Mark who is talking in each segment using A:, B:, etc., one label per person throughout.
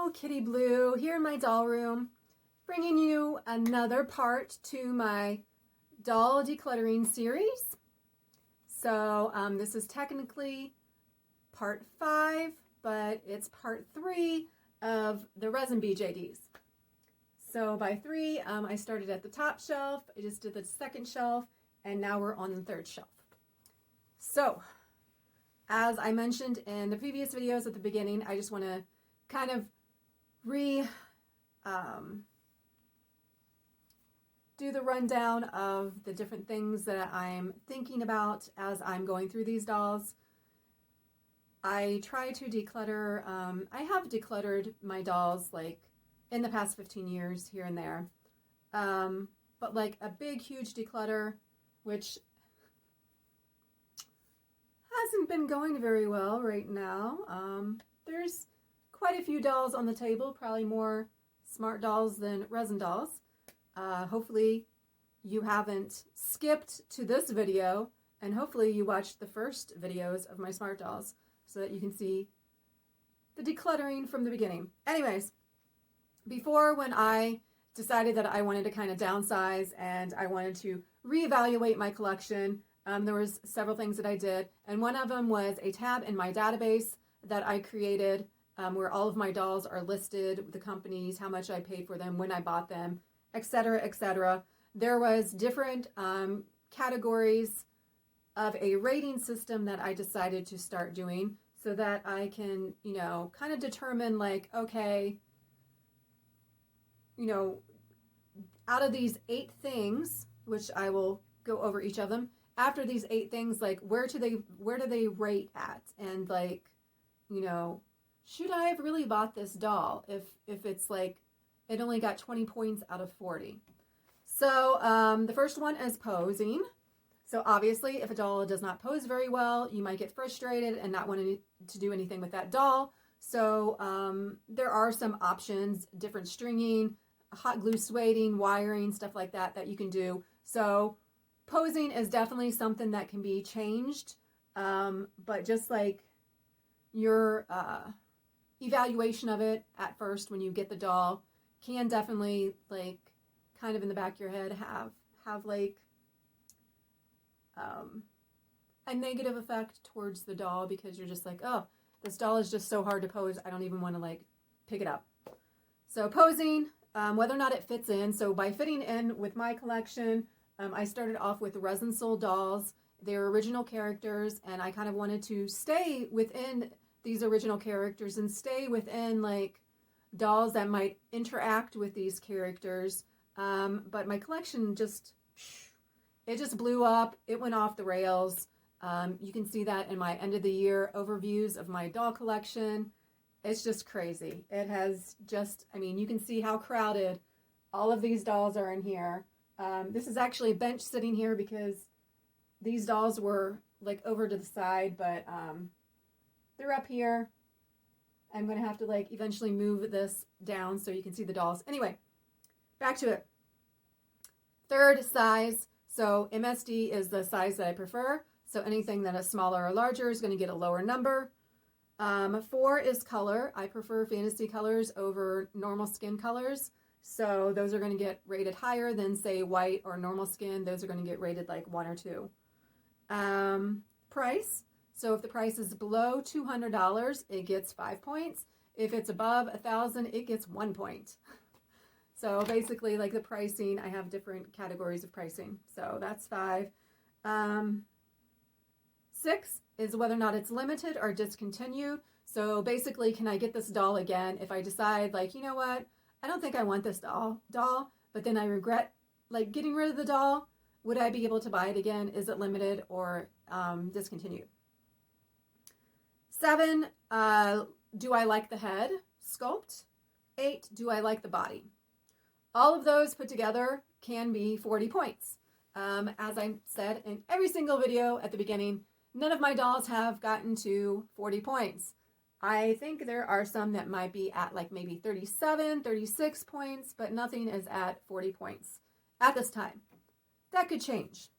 A: Hello, Kitty Blue, here in my doll room, bringing you another part to my doll decluttering series. So this is technically part 5, but it's part 3 of the resin BJDs. So by 3, I started at the top shelf, I just did the second shelf, and now we're on the third shelf. So, as I mentioned in the previous videos at the beginning, I just want to kind of do the rundown of the different things that I'm thinking about as I'm going through these dolls. I try to declutter. I have decluttered my dolls like in the past 15 years here and there, but like a big huge declutter, which hasn't been going very well right now. There's quite a few dolls on the table, probably more smart dolls than resin dolls. Hopefully you haven't skipped to this video, and hopefully you watched the first videos of my smart dolls so that you can see the decluttering from the beginning. Anyways, before, when I decided that I wanted to kind of downsize and I wanted to reevaluate my collection, there was several things that I did, and one of them was a tab in my database that I created where all of my dolls are listed, the companies, how much I paid for them, when I bought them, etc., etc. There was different categories of a rating system that I decided to start doing so that I can, kind of determine like, okay, out of these 8 things, which I will go over each of them, after these 8 things, like where do they rate at? And like, should I have really bought this doll if it's like it only got 20 points out of 40? So the first one is posing. So obviously, if a doll does not pose very well, you might get frustrated and not want to do anything with that doll. So there are some options, different stringing, hot glue sueding, wiring, stuff like that that you can do. So posing is definitely something that can be changed, but just like your evaluation of it at first when you get the doll can definitely, like, kind of in the back of your head have like a negative effect towards the doll, because you're just like, oh, this doll is just so hard to pose, I don't even want to like pick it up. So posing, whether or not it fits in. So by fitting in with my collection, I started off with resin soul dolls. They're original characters, and I kind of wanted to stay within these original characters and stay within like dolls that might interact with these characters. But my collection just blew up. It went off the rails. You can see that in my end of the year overviews of my doll collection. It's just crazy. It has just, you can see how crowded all of these dolls are in here. This is actually a bench sitting here because these dolls were like over to the side, but they're up here. I'm going to have to like eventually move this down so you can see the dolls. Anyway, back to it. Third, size. So MSD is the size that I prefer. So anything that is smaller or larger is going to get a lower number. 4 is color. I prefer fantasy colors over normal skin colors. So those are going to get rated higher than, say, white or normal skin. Those are going to get rated like 1 or 2. Price. So if the price is below $200, it gets 5 points. If it's above $1,000, it gets 1 point. So basically, like the pricing, I have different categories of pricing. So that's 5. 6 is whether or not it's limited or discontinued. So basically, can I get this doll again if I decide, like, you know what, I don't think I want this doll, but then I regret like getting rid of the doll. Would I be able to buy it again? Is it limited or discontinued? 7, do I like the head sculpt? 8, do I like the body? All of those put together can be 40 points. As I said in every single video at the beginning, none of my dolls have gotten to 40 points. I think there are some that might be at like maybe 37, 36 points, but nothing is at 40 points at this time. That could change.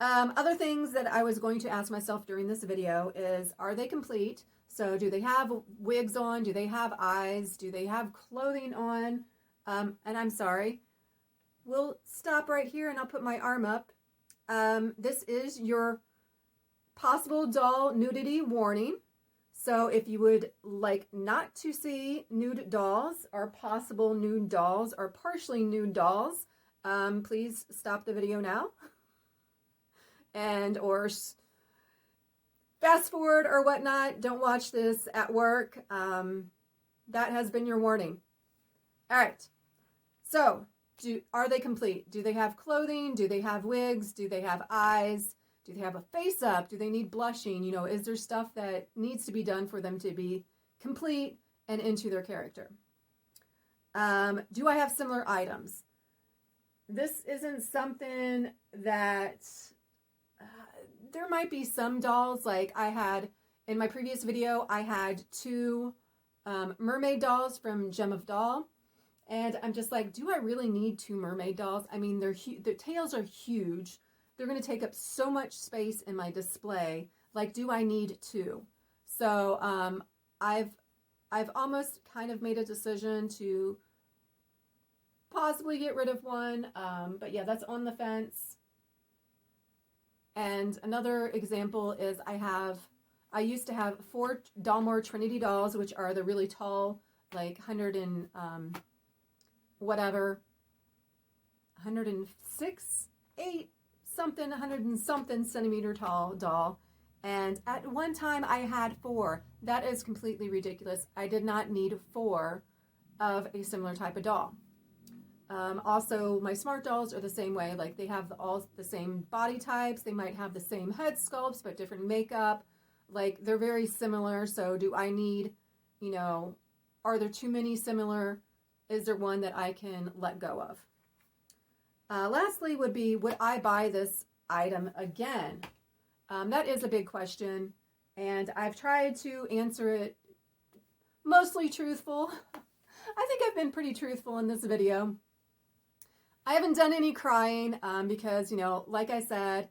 A: Other things that I was going to ask myself during this video is, are they complete? So do they have wigs on? Do they have eyes? Do they have clothing on? And I'm sorry, we'll stop right here and I'll put my arm up. This is your possible doll nudity warning. So if you would like not to see nude dolls or possible nude dolls or partially nude dolls, please stop the video now and or fast forward or whatnot. Don't watch this at work. That has been your warning. All right. So are they complete? Do they have clothing? Do they have wigs? Do they have eyes? Do they have a face up? Do they need blushing? You know, is there stuff that needs to be done for them to be complete and into their character? Do I have similar items? This isn't something that there might be some dolls, like I had in my previous video, I had 2 mermaid dolls from Gem of Doll. And I'm just like, do I really need 2 mermaid dolls? I mean, their tails are huge. They're going to take up so much space in my display. Like, do I need 2? So I've almost kind of made a decision to possibly get rid of one. But yeah, that's on the fence. And another example is I used to have 4 Dalmore Trinity dolls, which are the really tall, like 100 and whatever, 106, 8 something, 100 and something centimeter tall doll. And at one time I had 4. That is completely ridiculous. I did not need 4 of a similar type of doll. Also, my smart dolls are the same way. Like, they have all the same body types. They might have the same head sculpts, but different makeup. Like, they're very similar. So do I need, you know, are there too many similar? Is there one that I can let go of? Lastly would be, would I buy this item again? That is a big question. And I've tried to answer it mostly truthful. I think I've been pretty truthful in this video. I haven't done any crying because, you know, like I said,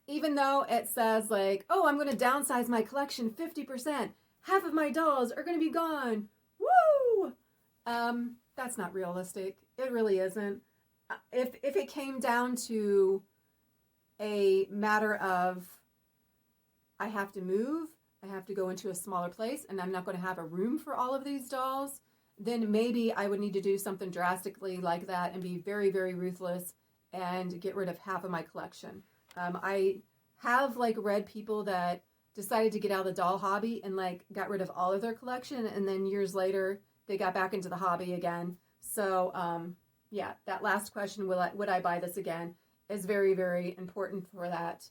A: even though it says like, oh, I'm going to downsize my collection 50%, half of my dolls are going to be gone. Woo! That's not realistic. It really isn't. If it came down to a matter of I have to move, I have to go into a smaller place, and I'm not going to have a room for all of these dolls, then maybe I would need to do something drastically like that and be very, very ruthless and get rid of half of my collection. I have like read people that decided to get out of the doll hobby and like got rid of all of their collection, and then years later they got back into the hobby again. So yeah, that last question, would I buy this again, is very, very important for that.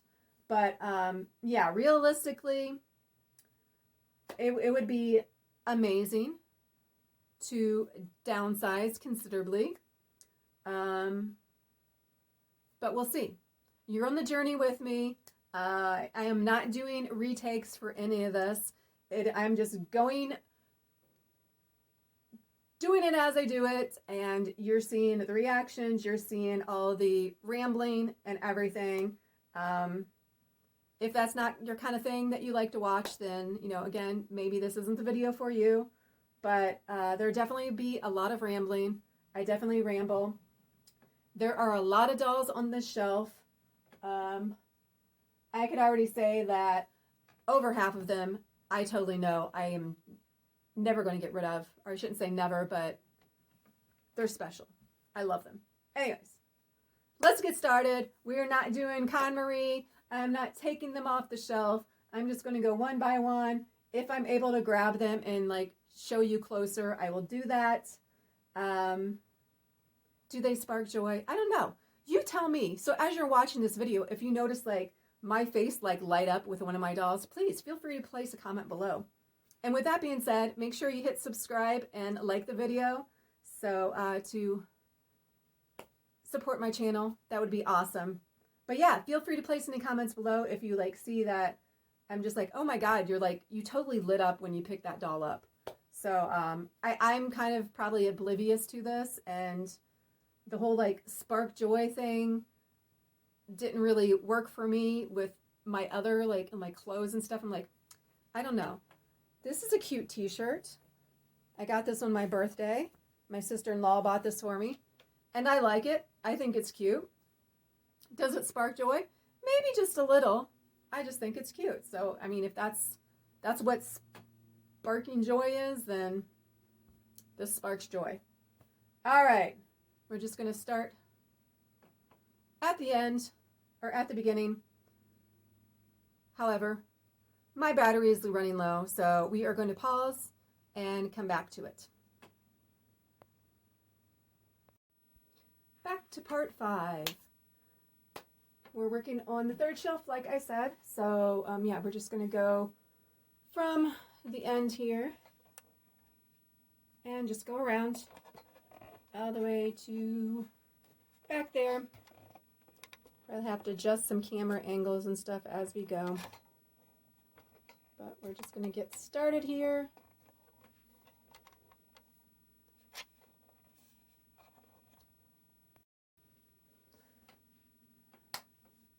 A: But yeah, realistically, it would be amazing to downsize considerably. But we'll see. You're on the journey with me. I am not doing retakes for any of this. I'm just doing it as I do it, and you're seeing the reactions, you're seeing all the rambling and everything. If that's not your kind of thing that you like to watch, then, you know, again, maybe this isn't the video for you. But there definitely be a lot of rambling. I definitely ramble. There are a lot of dolls on this shelf. I could already say that over half of them, I totally know I am never going to get rid of. Or I shouldn't say never, but they're special. I love them. Anyways, let's get started. We are not doing KonMari. I'm not taking them off the shelf. I'm just going to go one by one. If I'm able to grab them and like show you closer, I will do that. Do they spark joy? I don't know. You tell me. So as you're watching this video, if you notice like my face like light up with one of my dolls, please feel free to place a comment below. And with that being said, make sure you hit subscribe and like the video so to support my channel. That would be awesome. But yeah, feel free to place any comments below if you like see that I'm just like, oh my God, you're like, you totally lit up when you picked that doll up. So I'm kind of probably oblivious to this, and the whole like spark joy thing didn't really work for me with my other, like, in my clothes and stuff, I'm like, I don't know. This is a cute t-shirt. I got this on my birthday. My sister-in-law bought this for me. And I like it. I think it's cute. Does it spark joy? Maybe just a little. I just think it's cute. So, I mean, if that's what sparking joy is, then this sparks joy. All right. We're just going to start at the end, or at the beginning. However, my battery is running low, so we are going to pause and come back to it. Back to part 5. We're working on the third shelf, like I said. So, yeah, we're just going to go from the end here and just go around all the way to back there. I'll have to adjust some camera angles and stuff as we go. But we're just going to get started here.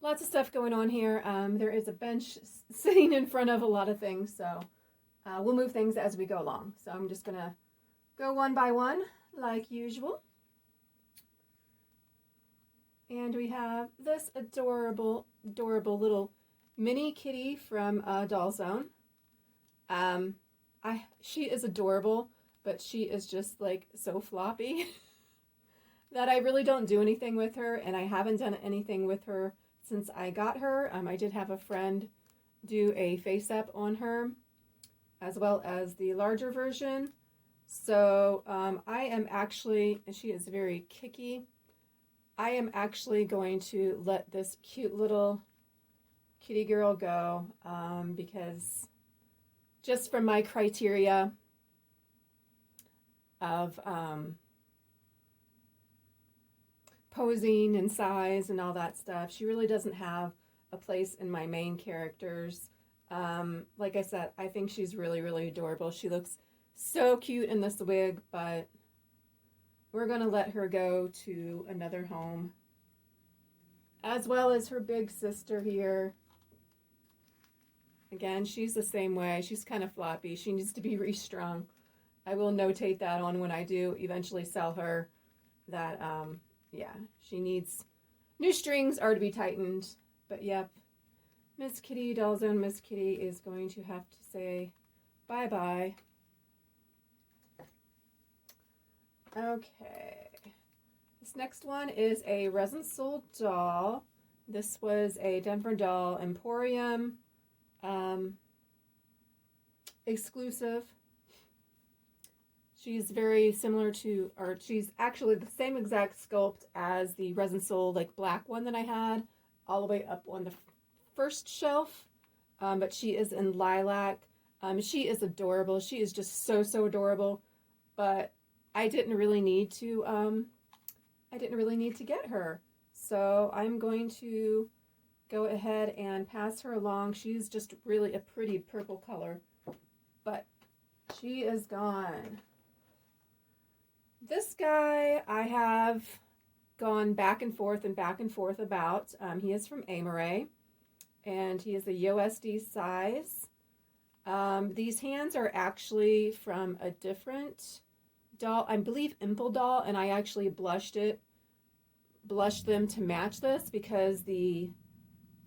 A: Lots of stuff going on here. There is a bench sitting in front of a lot of things, so we'll move things as we go along. So I'm just going to go one by one, like usual. And we have this adorable, adorable little mini kitty from Doll Zone. She is adorable, but she is just like so floppy that I really don't do anything with her, and I haven't done anything with her since I got her. I did have a friend do a face-up on her, as well as the larger version. So I am actually, and she is very kicky, I am actually going to let this cute little kitty girl go because just from my criteria of posing and size and all that stuff, she really doesn't have a place in my main characters. Like I said, I think she's really, really adorable. She looks so cute in this wig, but we're going to let her go to another home, as well as her big sister here. Again, she's the same way. She's kind of floppy. She needs to be restrung. I will notate that on when I do eventually sell her, that yeah, she needs new strings are to be tightened. But yep, Miss Kitty, Doll Zone Miss Kitty is going to have to say bye-bye. Okay, this next one is a resin sold doll. This was a Denver Doll Emporium exclusive. She's very similar to, or she's actually the same exact sculpt as the resin sold like black one that I had all the way up on the first shelf, but she is in lilac. She is adorable. She is just so, so adorable, but I didn't really need to get her. So I'm going to go ahead and pass her along. She's just really a pretty purple color, but she is gone. This guy I have gone back and forth about. He is from Amaray, and he is a USD size. These hands are actually from a different doll, I believe Impel Doll, and I actually blushed them to match this because the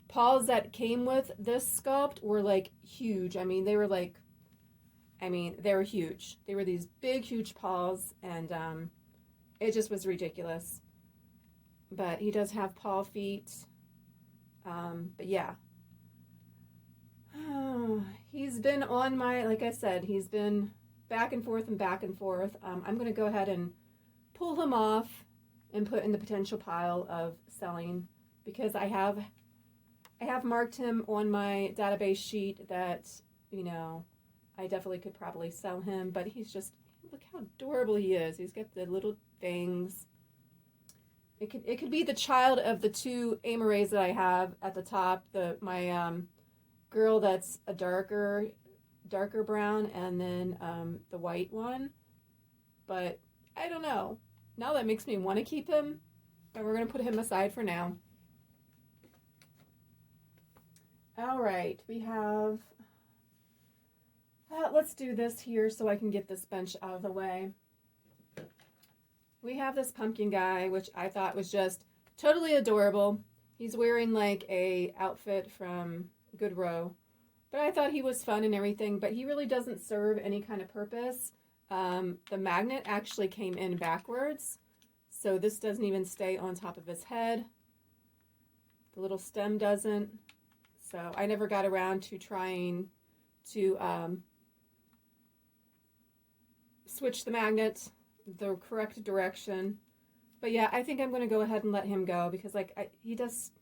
A: paws that came with this sculpt were like huge. I mean, they were huge. They were these big, huge paws, and it just was ridiculous. But he does have paw feet. But yeah. He's been on my, like I said, he's been back and forth. I'm going to go ahead and pull him off and put in the potential pile of selling, because I have marked him on my database sheet that, you know, I definitely could probably sell him, but he's just, look how adorable he is. He's got the little things. It could be the child of the two Amarays that I have at the top. My girl that's a darker brown, and then the white one. But I don't know. Now that makes me want to keep him, but we're going to put him aside for now. All right, we have, let's do this here so I can get this bench out of the way. We have this pumpkin guy, which I thought was just totally adorable. He's wearing like a outfit from Goodrow, but I thought he was fun and everything, but he really doesn't serve any kind of purpose. The magnet actually came in backwards, so this doesn't even stay on top of his head. The little stem doesn't, so I never got around to trying to switch the magnet the correct direction. But yeah, I think I'm going to go ahead and let him go because like he just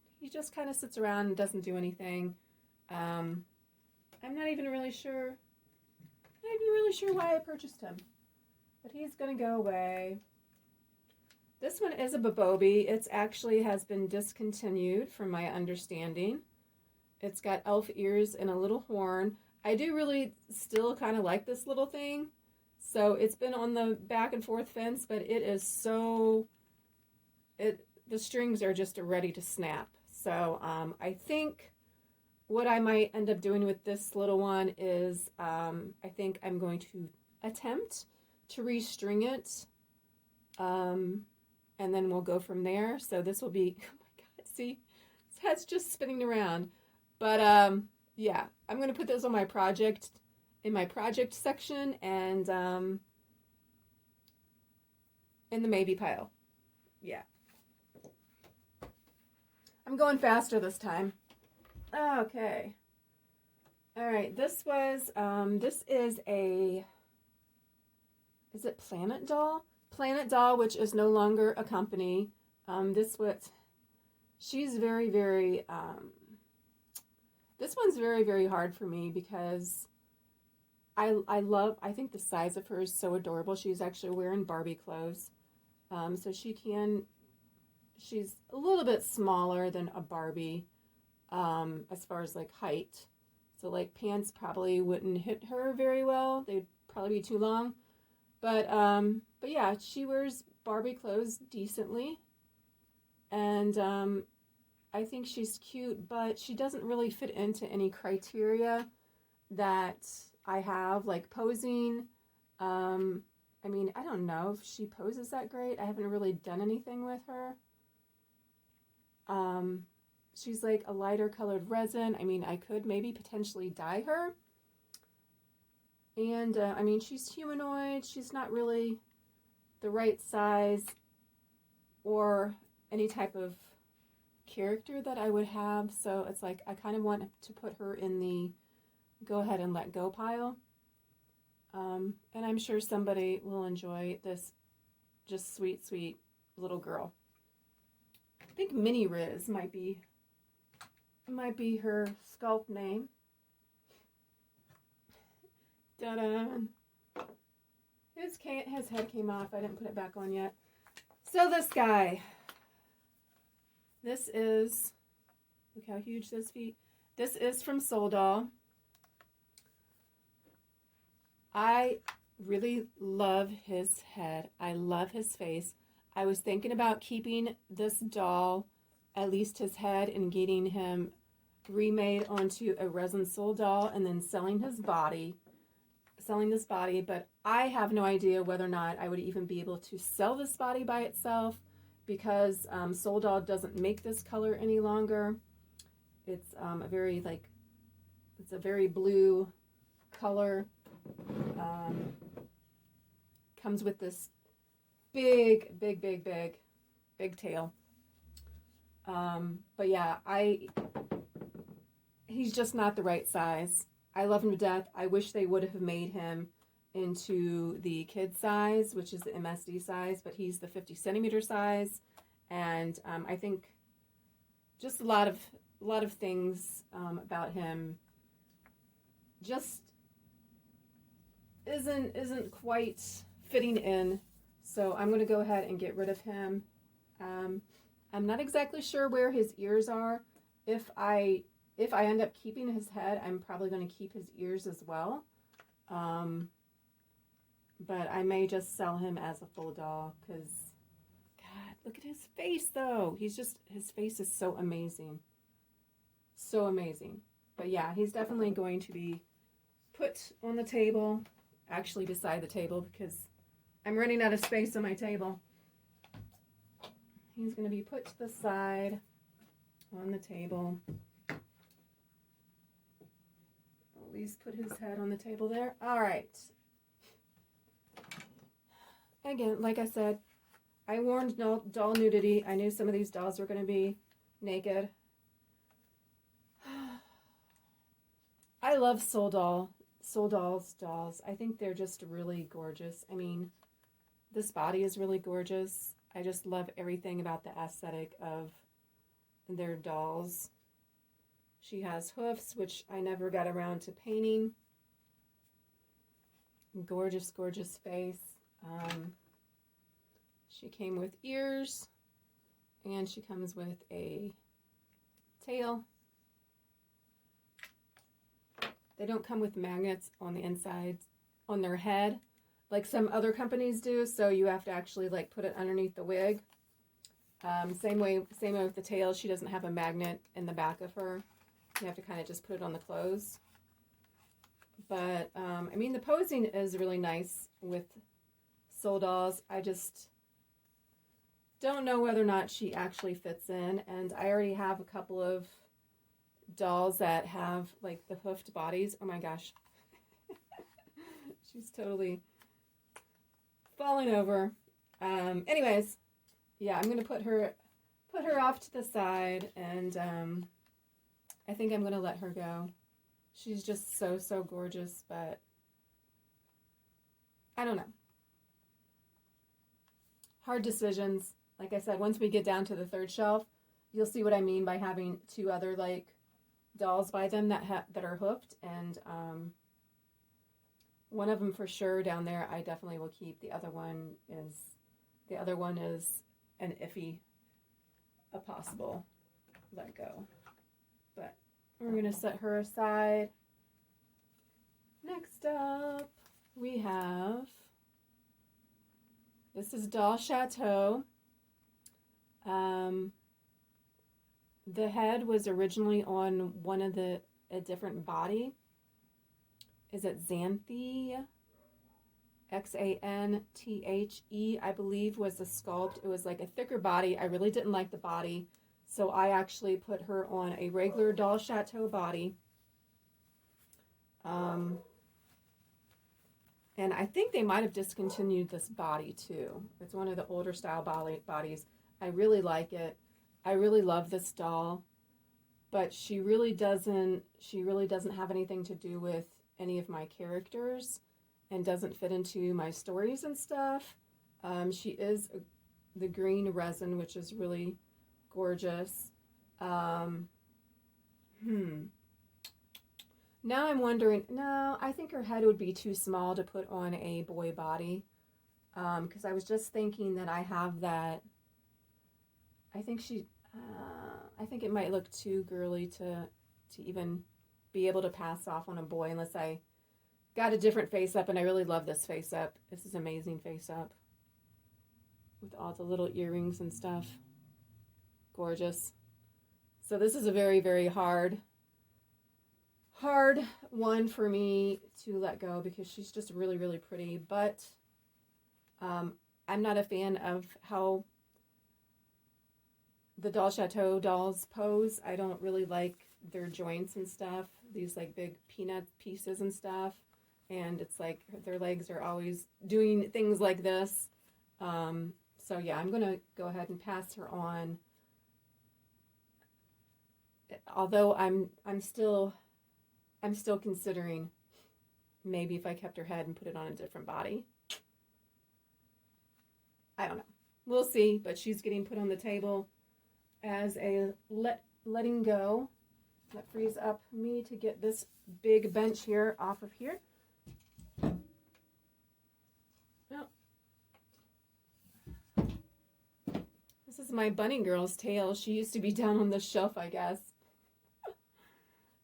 A: kind of sits around and doesn't do anything. I'm not even really sure why I purchased him, but he's going to go away. This one is a Bobobi. It's actually has been discontinued from my understanding. It's got elf ears and a little horn. I do really still kind of like this little thing. So it's been on the back and forth fence, but it is so, the strings are just ready to snap. So I think what I might end up doing with this little one is I think I'm going to attempt to restring it. And then we'll go from there. So this will be, oh my God, see, his head's just spinning around. But yeah, I'm going to put this on my project, in my project section, and in the maybe pile. Yeah. I'm going faster this time. Okay. All right, this was, this is a, is it Planet Doll? Planet Doll, which is no longer a company. She's very, very, this one's very, very hard for me because I think the size of her is so adorable. She's actually wearing Barbie clothes. So she's a little bit smaller than a Barbie, as far as like height. So like pants probably wouldn't hit her very well. They'd probably be too long. But yeah, she wears Barbie clothes decently. And I think she's cute, but she doesn't really fit into any criteria that I have, like posing. I mean, I don't know if she poses that great. I haven't really done anything with her. She's like a lighter colored resin. I mean, I could maybe potentially dye her. And, I mean, she's humanoid. She's not really the right size or any type of character that I would have. So it's like I kind of want to put her in the go ahead and let go pile. And I'm sure somebody will enjoy this just sweet, sweet little girl. I think Mini Riz might be her sculpt name. Ta-da! His head came off. I didn't put it back on yet. So this guy. This is, look how huge those feet. This is from Soul Doll. I really love his head. I love his face. I was thinking about keeping this doll, at least his head, and getting him remade onto a resin Soul Doll and then selling this body, but I have no idea whether or not I would even be able to sell this body by itself because Soul Doll doesn't make this color any longer. It's it's a very blue color. Comes with this big tail. But yeah, he's just not the right size. I love him to death. I wish they would have made him into the kid size, which is the MSD size, but he's the 50 centimeter size. And I think just a lot of things about him just isn't quite fitting in. So I'm going to go ahead and get rid of him. I'm not exactly sure where his ears are. If I end up keeping his head, I'm probably going to keep his ears as well. But I may just sell him as a full doll because, God, look at his face though. His face is so amazing. So amazing. But yeah, he's definitely going to be put on the table, actually beside the table, because I'm running out of space on my table. He's going to be put to the side on the table. At least put his head on the table there. All right. Again, like I said, I warned doll nudity. I knew some of these dolls were going to be naked. I love Soul Dolls dolls. I think they're just really gorgeous. I mean, this body is really gorgeous. I just love everything about the aesthetic of their dolls. She has hoofs, which I never got around to painting. Gorgeous, gorgeous face. She came with ears, and she comes with a tail. They don't come with magnets on the inside, on their head, like some other companies do, so you have to actually like put it underneath the wig. Same way with the tail. She doesn't have a magnet in the back of her. You have to kind of just put it on the clothes. But, I mean, the posing is really nice with Soul Dolls. I just don't know whether or not she actually fits in. And I already have a couple of dolls that have, like, the hoofed bodies. Oh, my gosh. She's totally falling over. Anyways, yeah, I'm going to put her off to the side, and I think I'm going to let her go. She's just so, so gorgeous, but I don't know. Hard decisions. Like I said, once we get down to the third shelf, you'll see what I mean by having two other, like, dolls by them that are hooked, and one of them for sure down there I definitely will keep. The other one is an iffy, a possible let go. But we're going to set her aside. Next up, we have, this is Doll Chateau. The head was originally on a different body. Is it Xanthe? Xanthe, I believe, was the sculpt. It was like a thicker body. I really didn't like the body, so I actually put her on a regular Doll Chateau body. And I think they might have discontinued this body too. It's one of the older style bodies. I really like it. I really love this doll, but she really doesn't have anything to do with any of my characters and doesn't fit into my stories and stuff. She is the green resin, which is really gorgeous. Now I'm wondering, no, I think her head would be too small to put on a boy body. Because I was just thinking that I have that. I think I think it might look too girly to even be able to pass off on a boy unless I got a different face up, and I really love this face up. This is amazing face up with all the little earrings and stuff. Gorgeous. So this is a very, very hard one for me to let go because she's just really, really pretty, but I'm not a fan of how the Doll Chateau dolls pose. I don't really like their joints and stuff, these like big peanut pieces and stuff, and it's like their legs are always doing things like this. So yeah, I'm gonna go ahead and pass her on, although I'm still considering maybe if I kept her head and put it on a different body. I don't know. We'll see, but she's getting put on the table as a letting go. That frees up me to get this big bench here off of here. Well, this is my bunny girl's tail. She used to be down on this shelf, I guess.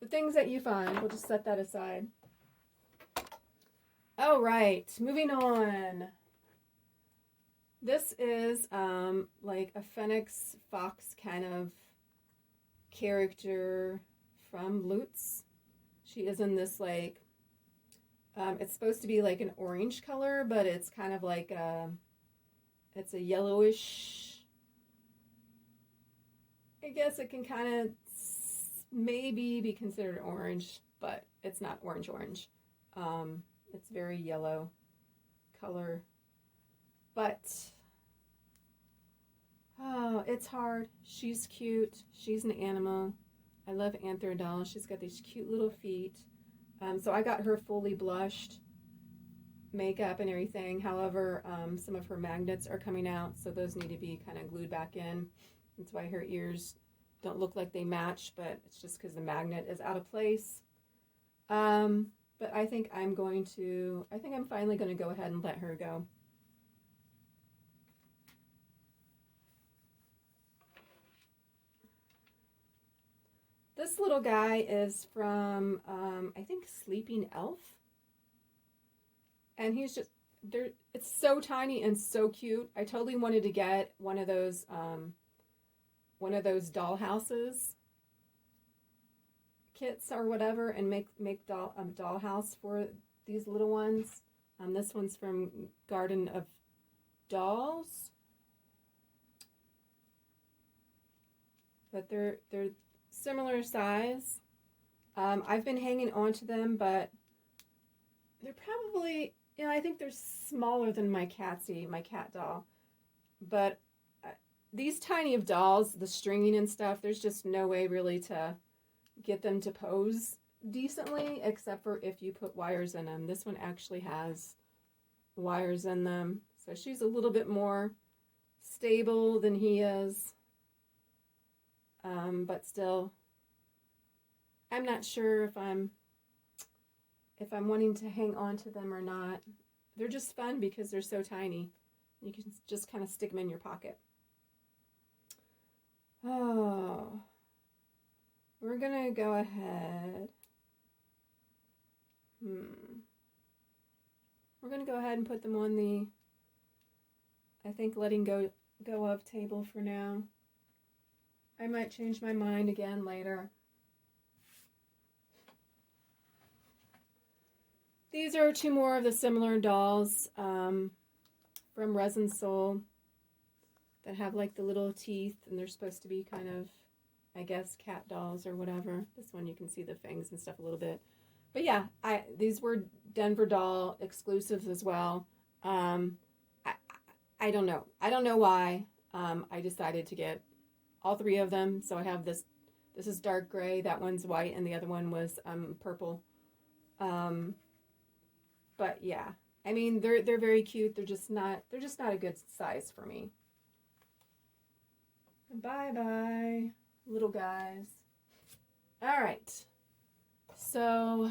A: The things that you find, we'll just set that aside. All right, moving on. This is like a Phoenix Fox kind of character from Lutz. She is in this like, it's supposed to be like an orange color, but it's kind of like it's a yellowish. I guess it can kind of maybe be considered orange, but it's not orange. It's very yellow color, but oh, it's hard. She's cute. She's an animal. I love Anthro Doll. She's got these cute little feet. So I got her fully blushed, makeup and everything. However, some of her magnets are coming out, so those need to be kind of glued back in. That's why her ears don't look like they match, but it's just because the magnet is out of place. But I think I'm finally going to go ahead and let her go. This little guy is from, I think, Sleeping Elf. And he's just, it's so tiny and so cute. I totally wanted to get one of those doll houses kits or whatever and make doll house for these little ones. This one's from Garden of Dolls. But they're similar size. I've been hanging on to them, but they're probably, I think they're smaller than my cat doll. But these tiny of dolls, the stringing and stuff, there's just no way really to get them to pose decently, except for if you put wires in them. This one actually has wires in them, so she's a little bit more stable than he is. But still, I'm not sure if I'm wanting to hang on to them or not. They're just fun because they're so tiny. You can just kind of stick them in your pocket. Oh, we're gonna go ahead. We're gonna go ahead and put them on the, I think, letting go of table for now. I might change my mind again later. These are two more of the similar dolls from Resin Soul that have like the little teeth, and they're supposed to be kind of, I guess, cat dolls or whatever. This one you can see the fangs and stuff a little bit. But yeah, these were Denver Doll exclusives as well. I don't know. I don't know why I decided to get all three of them. So I have this is dark gray, that one's white, and the other one was purple. But yeah, I mean, they're very cute. They're just not a good size for me. Bye, little guys. All right. So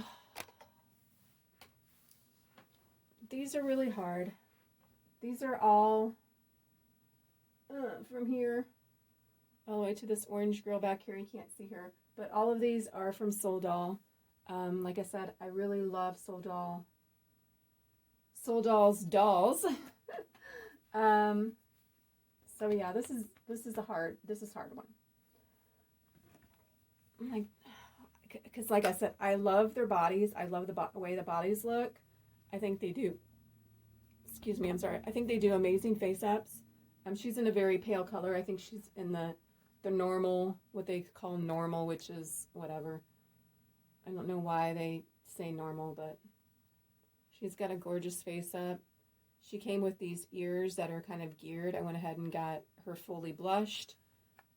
A: these are really hard. These are all from here all the way to this orange girl back here. You can't see her, but all of these are from Soul Doll. Like I said, I really love Soul Doll. Soul Doll's dolls. So yeah, this is a hard one. Like, because like I said, I love their bodies. I love the way the bodies look. I think they do. Excuse me, I'm sorry. I think they do amazing face-ups. She's in a very pale color. I think she's in the normal, what they call normal, which is whatever. I don't know why they say normal, but she's got a gorgeous face-up. She came with these ears that are kind of geared. I went ahead and got her fully blushed.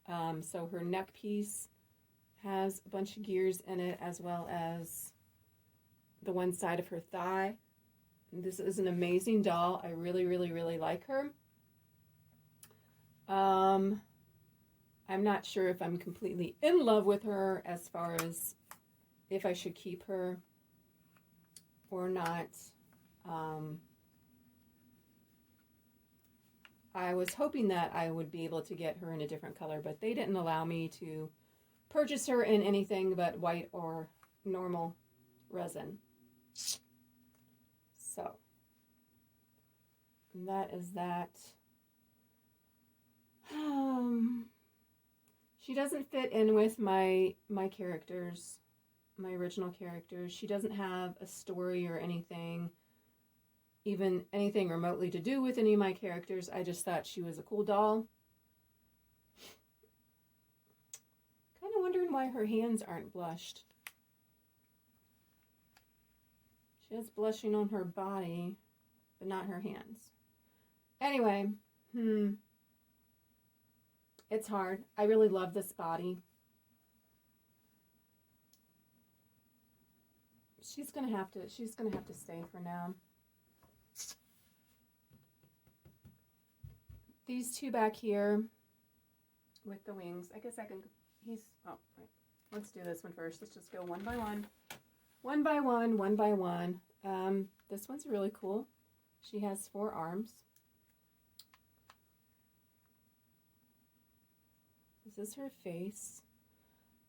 A: So her neck piece has a bunch of gears in it, as well as the one side of her thigh. This is an amazing doll. I really, really, really like her. I'm not sure if I'm completely in love with her as far as if I should keep her or not. I was hoping that I would be able to get her in a different color, but they didn't allow me to purchase her in anything but white or normal resin. So, that is that. She doesn't fit in with my characters. my original characters. She doesn't have a story or anything, even anything remotely to do with any of my characters. I just thought she was a cool doll. Kind of wondering why her hands aren't blushed. She has blushing on her body, but not her hands. Anyway, it's hard. I really love this body. She's gonna have to stay for now. These two back here with the wings. I guess I can. Oh, right. Let's do this one first. Let's just go one by one. One by one, one by one. This one's really cool. She has 4 arms. This is her face.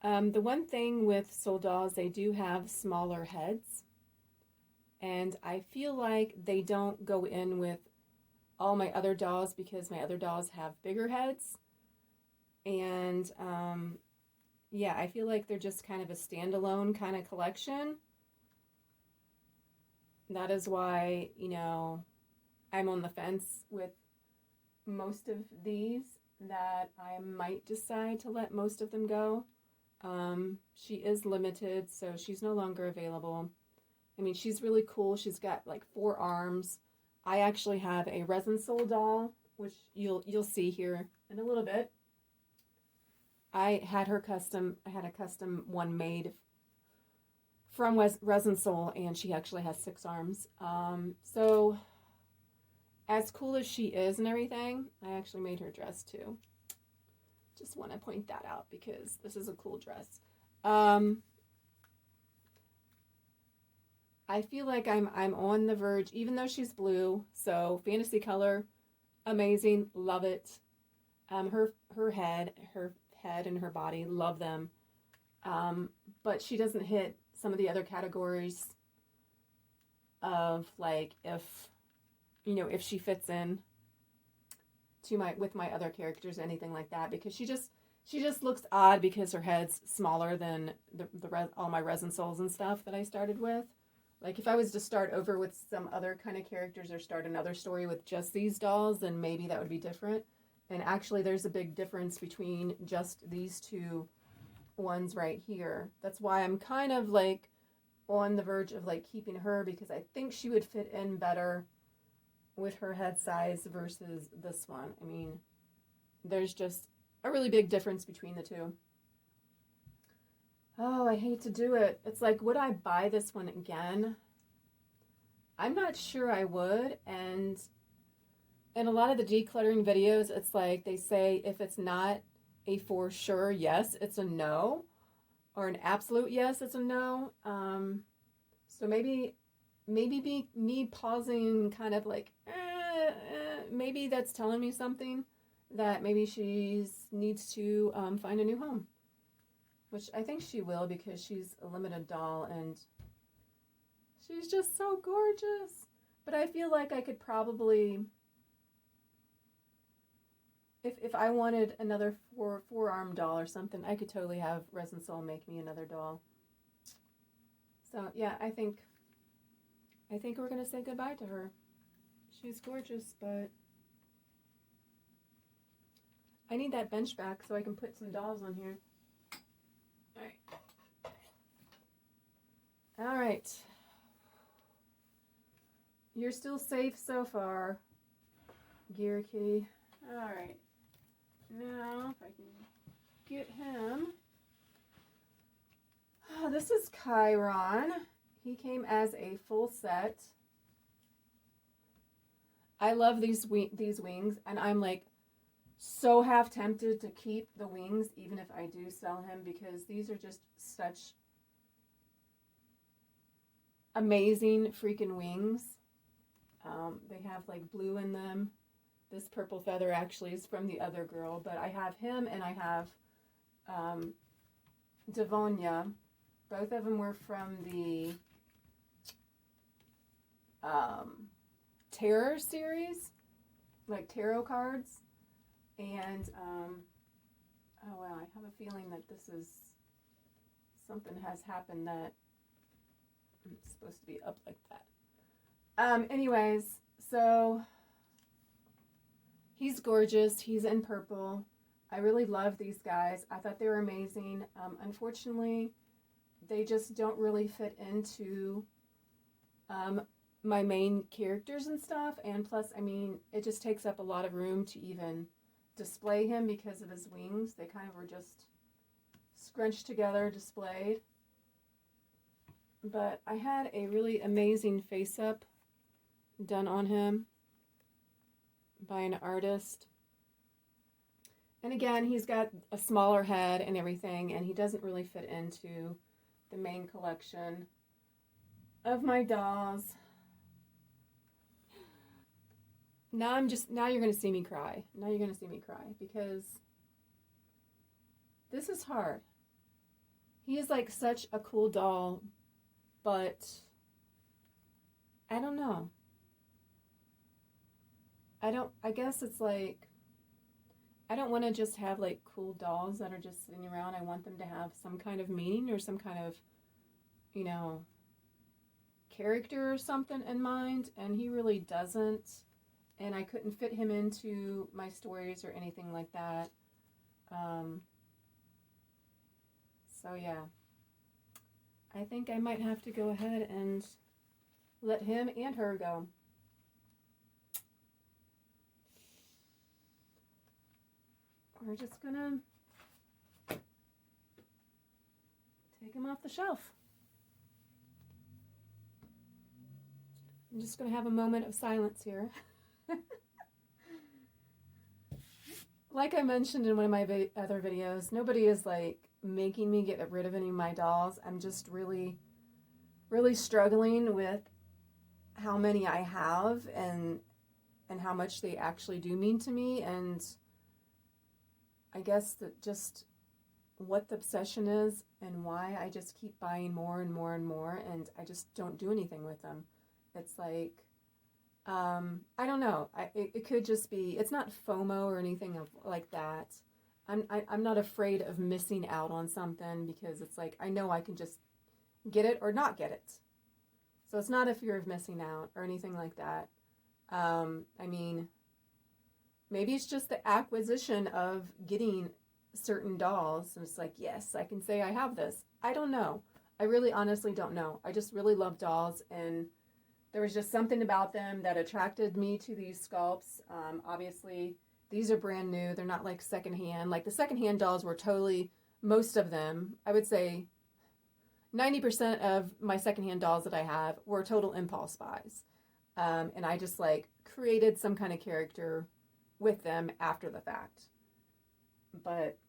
A: The one thing with soul dolls, they do have smaller heads. And I feel like they don't go in with all my other dolls because my other dolls have bigger heads. And yeah, I feel like they're just kind of a standalone kind of collection. That is why, you know, I'm on the fence with most of these, that I might decide to let most of them go. She is limited, so she's no longer available. I mean, she's really cool. She's got like 4 arms. I actually have a resin soul doll, which you'll see here in a little bit. I had a custom one made from Resin Soul, and she actually has 6 arms. So as cool as she is and everything, I actually made her dress too. Just want to point that out because this is a cool dress. I feel like I'm on the verge, even though she's blue. So fantasy color, amazing, love it. Her head and her body, love them. But she doesn't hit some of the other categories of like if she fits in to with my other characters, anything like that, because she just looks odd because her head's smaller than all my resin souls and stuff that I started with. Like if I was to start over with some other kind of characters or start another story with just these dolls, then maybe that would be different. And actually there's a big difference between just these 2 ones right here. That's why I'm kind of like on the verge of like keeping her, because I think she would fit in better with her head size versus this one. I mean, there's just a really big difference between the 2. Oh, I hate to do it. It's like, would I buy this one again? I'm not sure I would. And in a lot of the decluttering videos, it's like they say if it's not a for sure yes, it's a no, or an absolute yes, it's a no. So maybe be me pausing, kind of like, maybe that's telling me something, that maybe she needs to find a new home, which I think she will, because she's a limited doll and she's just so gorgeous. But I feel like I could probably, if I wanted another four-arm doll or something, I could totally have Resin Soul make me another doll. So yeah, I think we're gonna say goodbye to her. She's gorgeous, but I need that bench back so I can put some dolls on here. All right. You're still safe so far, Gear Kitty. All right. Now, if I can get him. Oh, this is Chiron. He came as a full set. I love these wings, and I'm like so half tempted to keep the wings even if I do sell him, because these are just such amazing freaking wings. They have like blue in them. This purple feather actually is from the other girl, but I have him and I have Devonia. Both of them were from the Terror series, like tarot cards. And oh wow, I have a feeling that this is something has happened that it's supposed to be up like that. Anyways, so he's gorgeous. He's in purple. I really love these guys. I thought they were amazing. Unfortunately, they just don't really fit into my main characters and stuff. And plus, I mean, it just takes up a lot of room to even display him because of his wings. They kind of were just scrunched together, displayed. But I had a really amazing face-up done on him by an artist. And again, he's got a smaller head and everything, and he doesn't really fit into the main collection of my dolls. Now you're going to see me cry. Now you're going to see me cry because this is hard. He is like such a cool doll, but I don't know. I guess it's like, I don't want to just have like cool dolls that are just sitting around. I want them to have some kind of meaning or some kind of, you know, character or something in mind, and he really doesn't. And I couldn't fit him into my stories or anything like that. So yeah, I think I might have to go ahead and let him and her go. We're just gonna take him off the shelf. I'm just gonna have a moment of silence here. Like I mentioned in one of my other videos, nobody is like making me get rid of any of my dolls. I'm just really, really struggling with how many I have and how much they actually do mean to me, and I guess that just what the obsession is and why I just keep buying more and more and more, and I just don't do anything with them. It's like, I don't know. It could just be, it's not FOMO or anything like that. I'm not afraid of missing out on something because it's like, I know I can just get it or not get it. So it's not a fear of missing out or anything like that. I mean, maybe it's just the acquisition of getting certain dolls. And it's like, yes, I can say I have this. I don't know. I really honestly don't know. I just really love dolls, and there was just something about them that attracted me to these sculpts. Obviously, these are brand new. They're not like secondhand. Like the secondhand dolls were totally, most of them, I would say 90% of my secondhand dolls that I have were total impulse buys. And I just like created some kind of character with them after the fact. But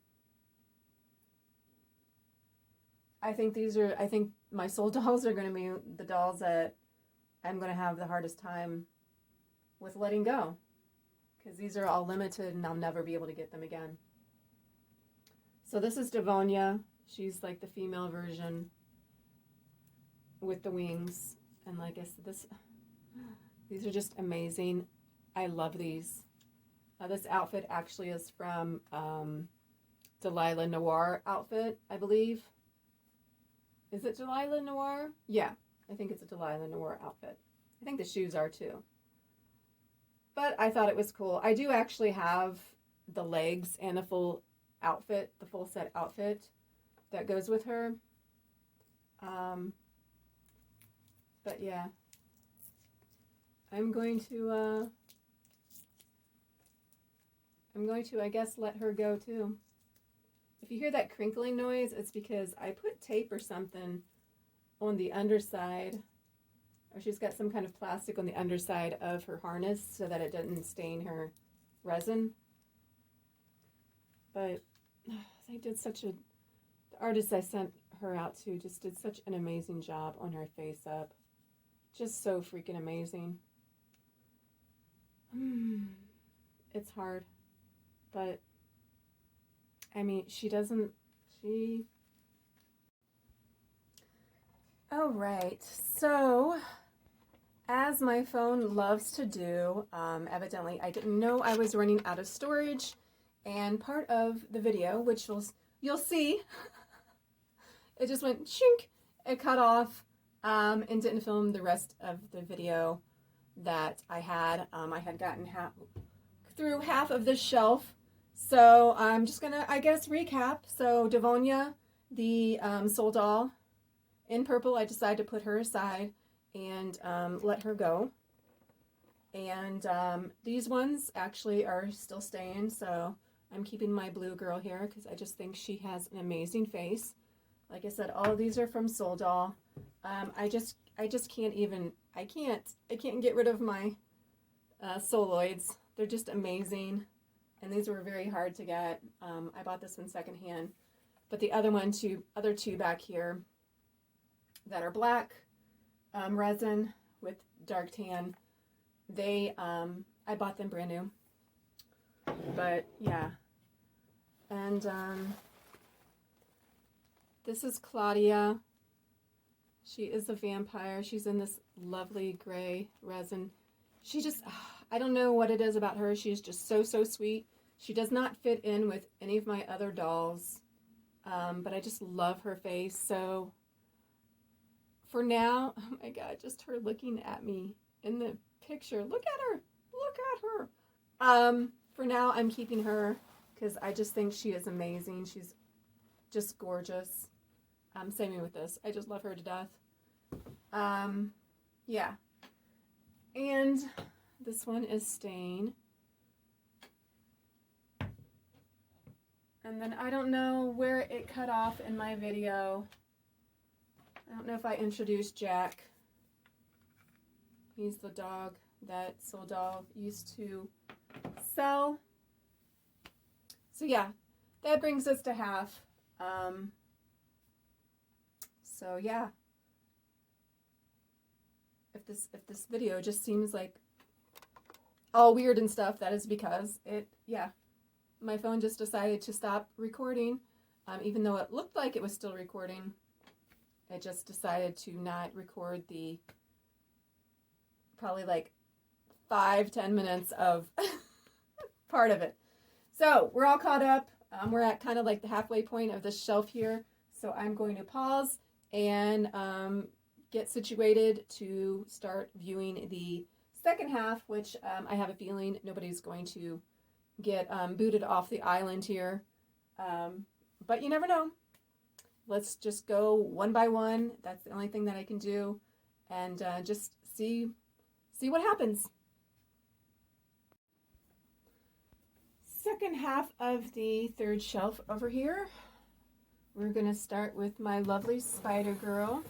A: I think my soul dolls are going to be the dolls that I'm going to have the hardest time with letting go, because these are all limited and I'll never be able to get them again. So this is Devonia. She's like the female version with the wings, and like I said, these are just amazing. I love these. This outfit actually is from Delilah Noir outfit, I believe. Is it Delilah Noir? Yeah, I think it's a Delilah Noir outfit. I think the shoes are too. But I thought it was cool. I do actually have the legs and the full outfit, the full set outfit that goes with her. But yeah, I'm going to, I guess, let her go too. If you hear that crinkling noise, it's because I put tape or something on the underside, or she's got some kind of plastic on the underside of her harness so that it doesn't stain her resin. But the artist I sent her out to just did such an amazing job on her face up. Just so freaking amazing. It's hard, but I mean, all right, so as my phone loves to do, evidently I didn't know I was running out of storage, and part of the video, which you'll see it just went shink, it cut off, and didn't film the rest of the video that I had. I had gotten through half of this shelf. So I'm just gonna, I guess, recap. So Devonia, the soul doll in purple, I decided to put her aside and let her go. And these ones actually are still staying, so I'm keeping my blue girl here because I just think she has an amazing face. Like I said, all of these are from Soul Doll. I just can't even, I can't get rid of my Souloids. They're just amazing. And these were very hard to get. I bought this one secondhand. But the other other two back here that are black resin with dark tan, I bought them brand new. But yeah. And this is Claudia. She is a vampire. She's in this lovely gray resin. She just, I don't know what it is about her. She's just so, so sweet. She does not fit in with any of my other dolls. But I just love her face. So for now, oh my God, just her looking at me in the picture. Look at her. Look at her. For now, I'm keeping her because I just think she is amazing. She's just gorgeous. Same with this. I just love her to death. Yeah. And this one is Stain. And then I don't know where it cut off in my video. I don't know if I introduced Jack. He's the dog that Soul Doll used to sell. So yeah, that brings us to half. So yeah, if this video just seems like all weird and stuff, that is because my phone just decided to stop recording, even though it looked like it was still recording. It just decided to not record the probably like 5-10 minutes of part of it. So we're all caught up. We're at kind of like the halfway point of this shelf here. So I'm going to pause and get situated to start viewing the second half, which I have a feeling nobody's going to get booted off the island here. But you never know. Let's just go one by one. That's the only thing that I can do. And just see what happens. Second half of the third shelf over here. We're going to start with my lovely Spider Girl.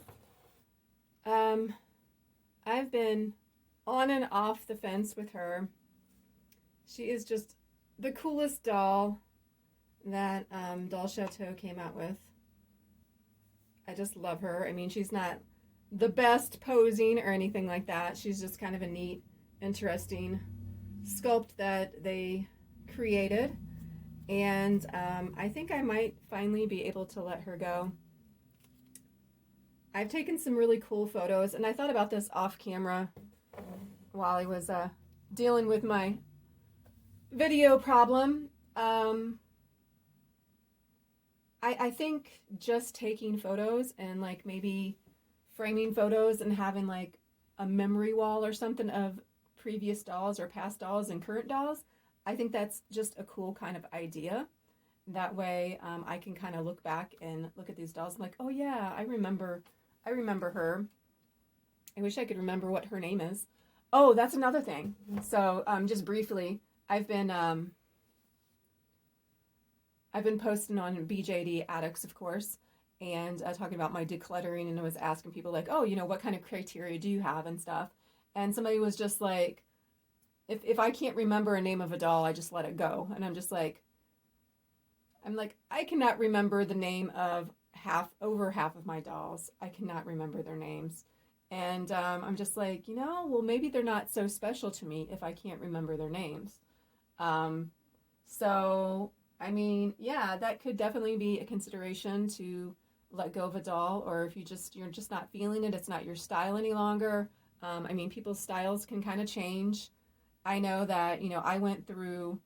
A: I've been on and off the fence with her. She is just the coolest doll that Doll Chateau came out with. I just love her. I mean, she's not the best posing or anything like that. She's just kind of a neat, interesting sculpt that they created. And I think I might finally be able to let her go. I've taken some really cool photos, and I thought about this off camera while I was dealing with my video problem. I think just taking photos and like maybe framing photos and having like a memory wall or something of previous dolls or past dolls and current dolls, I think that's just a cool kind of idea. That way I can kind of look back and look at these dolls and like, oh yeah, I remember her. I wish I could remember what her name is. Oh, that's another thing. So just briefly, I've been posting on BJD Addicts, of course, and talking about my decluttering, and I was asking people like, oh, what kind of criteria do you have and stuff. And somebody was just like, if I can't remember a name of a doll, I just let it go. And I'm like, I cannot remember the name of over half of my dolls. I cannot remember their names. And I'm just like, well, maybe they're not so special to me if I can't remember their names. So, I mean, yeah, that could definitely be a consideration to let go of a doll, or if you're just not feeling it, it's not your style any longer. I mean, people's styles can kind of change. I know that, I went through,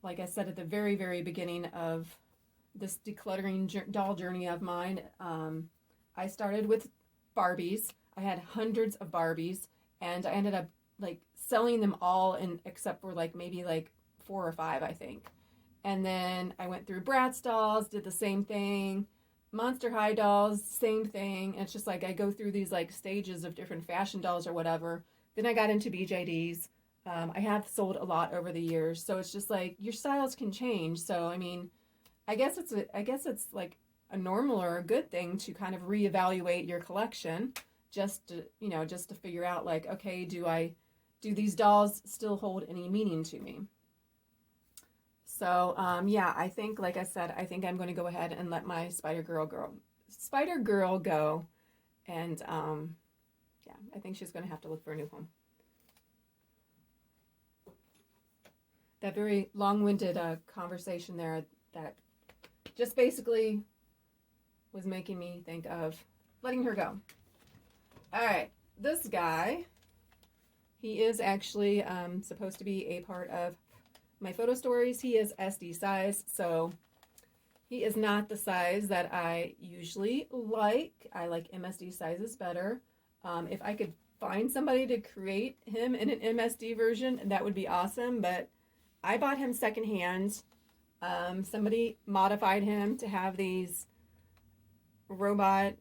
A: like I said at the very, very beginning of this decluttering doll journey of mine. I started with Barbies. I had hundreds of Barbies, and I ended up like selling them all, in except for like maybe like 4 or 5, I think. And then I went through Bratz dolls, did the same thing. Monster High dolls, same thing. And it's just like I go through these like stages of different fashion dolls or whatever. Then I got into BJDs. I have sold a lot over the years, so it's just like your styles can change. So I mean, I guess it's like a normal or a good thing to kind of reevaluate your collection, just to, just to figure out like, okay, do these dolls still hold any meaning to me? So yeah, I think, like I said, I think I'm going to go ahead and let my Spider Girl go, and yeah, I think she's going to have to look for a new home. That very long-winded conversation there, that just basically was making me think of letting her go. All right, this guy, he is actually supposed to be a part of my photo stories. He is SD size, so he is not the size that I usually like. I like MSD sizes better. If I could find somebody to create him in an MSD version, that would be awesome, but I bought him secondhand. Somebody modified him to have these robot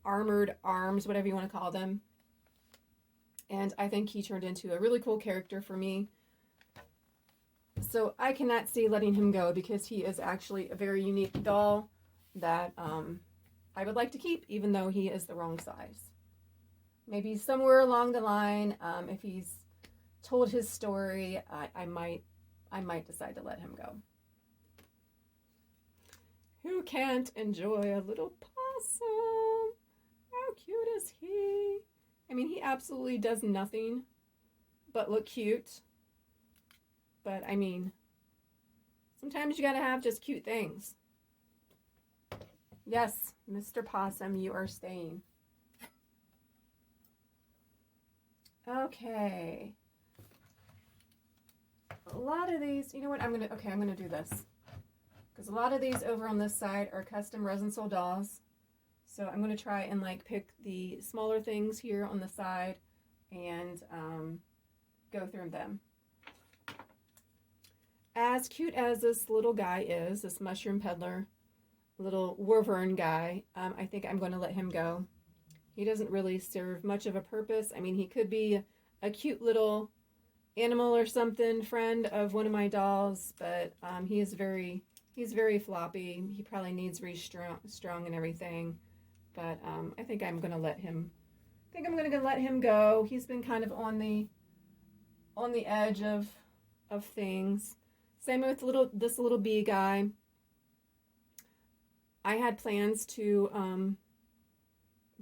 A: armored arms, whatever you want to call them. And I think he turned into a really cool character for me. So I cannot see letting him go, because he is actually a very unique doll that I would like to keep, even though he is the wrong size. Maybe somewhere along the line, if he's told his story, I might decide to let him go. Who can't enjoy a little possum? How cute is he? I mean, he absolutely does nothing but look cute. But, I mean, sometimes you gotta have just cute things. Yes, Mr. Possum, you are staying. Okay. A lot of these, you know what, I'm gonna do this. Because a lot of these over on this side are custom resin sold dolls. So I'm gonna try and like pick the smaller things here on the side and go through them. As cute as this little guy is, this mushroom peddler, little wyvern guy, I think I'm going to let him go. He doesn't really serve much of a purpose. I mean, he could be a cute little animal or something, friend of one of my dolls, but he's very floppy. He probably needs restrung and everything. But I think I'm going to let him. I think I'm going to let him go. He's been kind of on the edge of things. Same with this little bee guy. I had plans to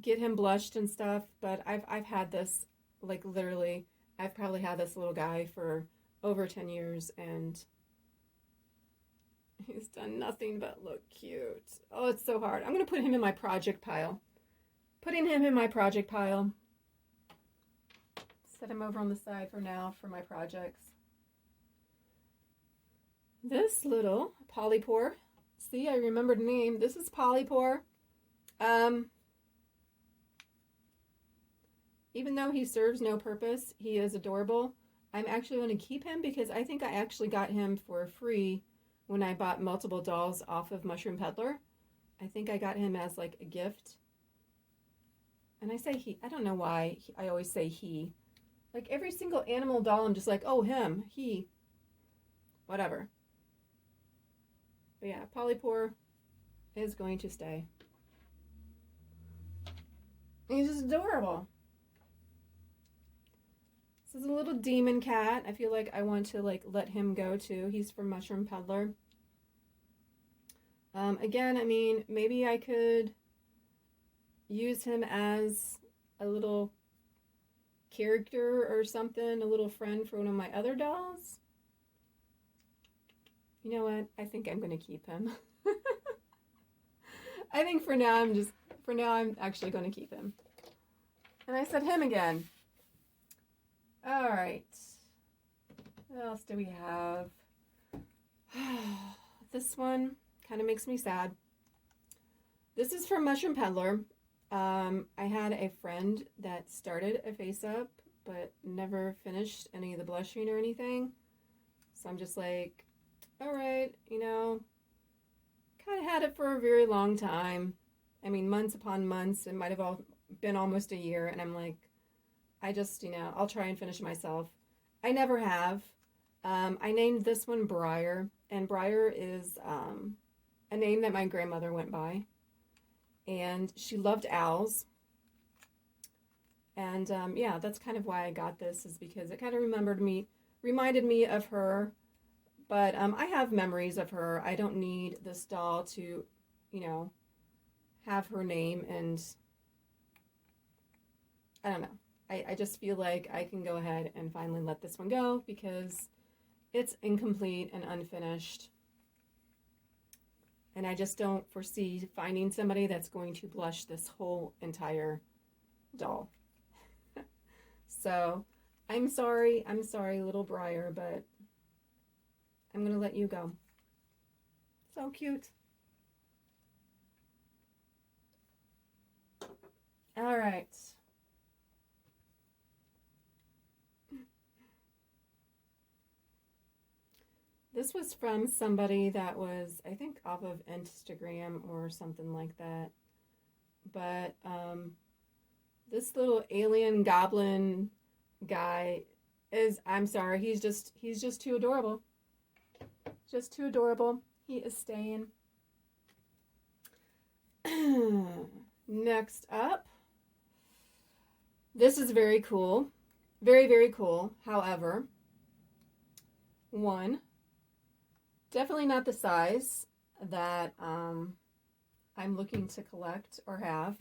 A: get him blushed and stuff, but I've had this, like, literally, I've probably had this little guy for over 10 years, and he's done nothing but look cute. Oh, it's so hard. I'm going to put him in my project pile. Putting him in my project pile. Set him over on the side for now for my projects. This little polypore, see, I remembered the name. This is polypore. Even though he serves no purpose, he is adorable. I'm actually going to keep him because I think I actually got him for free when I bought multiple dolls off of Mushroom Peddler. I think I got him as like a gift. And I say he, I don't know why I always say he. Like every single animal doll, I'm just like, oh, him, he, whatever. But yeah, polypore is going to stay. He's just adorable. This is a little demon cat. I feel like I want to like let him go too. He's from Mushroom Peddler. Again, I mean, maybe I could use him as a little character or something, a little friend for one of my other dolls. You know what? I think I'm going to keep him. I think for now I'm actually going to keep him. And I said him again. All right. What else do we have? This one Kind of makes me sad. This is from Mushroom Peddler. I had a friend that started a face up, but never finished any of the blushing or anything. So I'm just like, all right, you know, kind of had it for a very long time. I mean, months upon months. It might have all been almost a year. And I'm like, I just, you know, I'll try and finish myself. I never have. I named this one Briar. And Briar is a name that my grandmother went by. And she loved owls. And yeah, that's kind of why I got this, is because it kind of reminded me of her. But I have memories of her. I don't need this doll to, you know, have her name. And I don't know. I just feel like I can go ahead and finally let this one go because it's incomplete and unfinished. And I just don't foresee finding somebody that's going to blush this whole entire doll. So, I'm sorry, little Briar, but I'm going to let you go. So cute. All right. This was from somebody that was, I think, off of Instagram or something like that. But this little alien goblin guy is, I'm sorry, he's just too adorable. Just too adorable. He is staying. Next up. This is very cool. Very, very cool. However, one, definitely not the size that I'm looking to collect or have.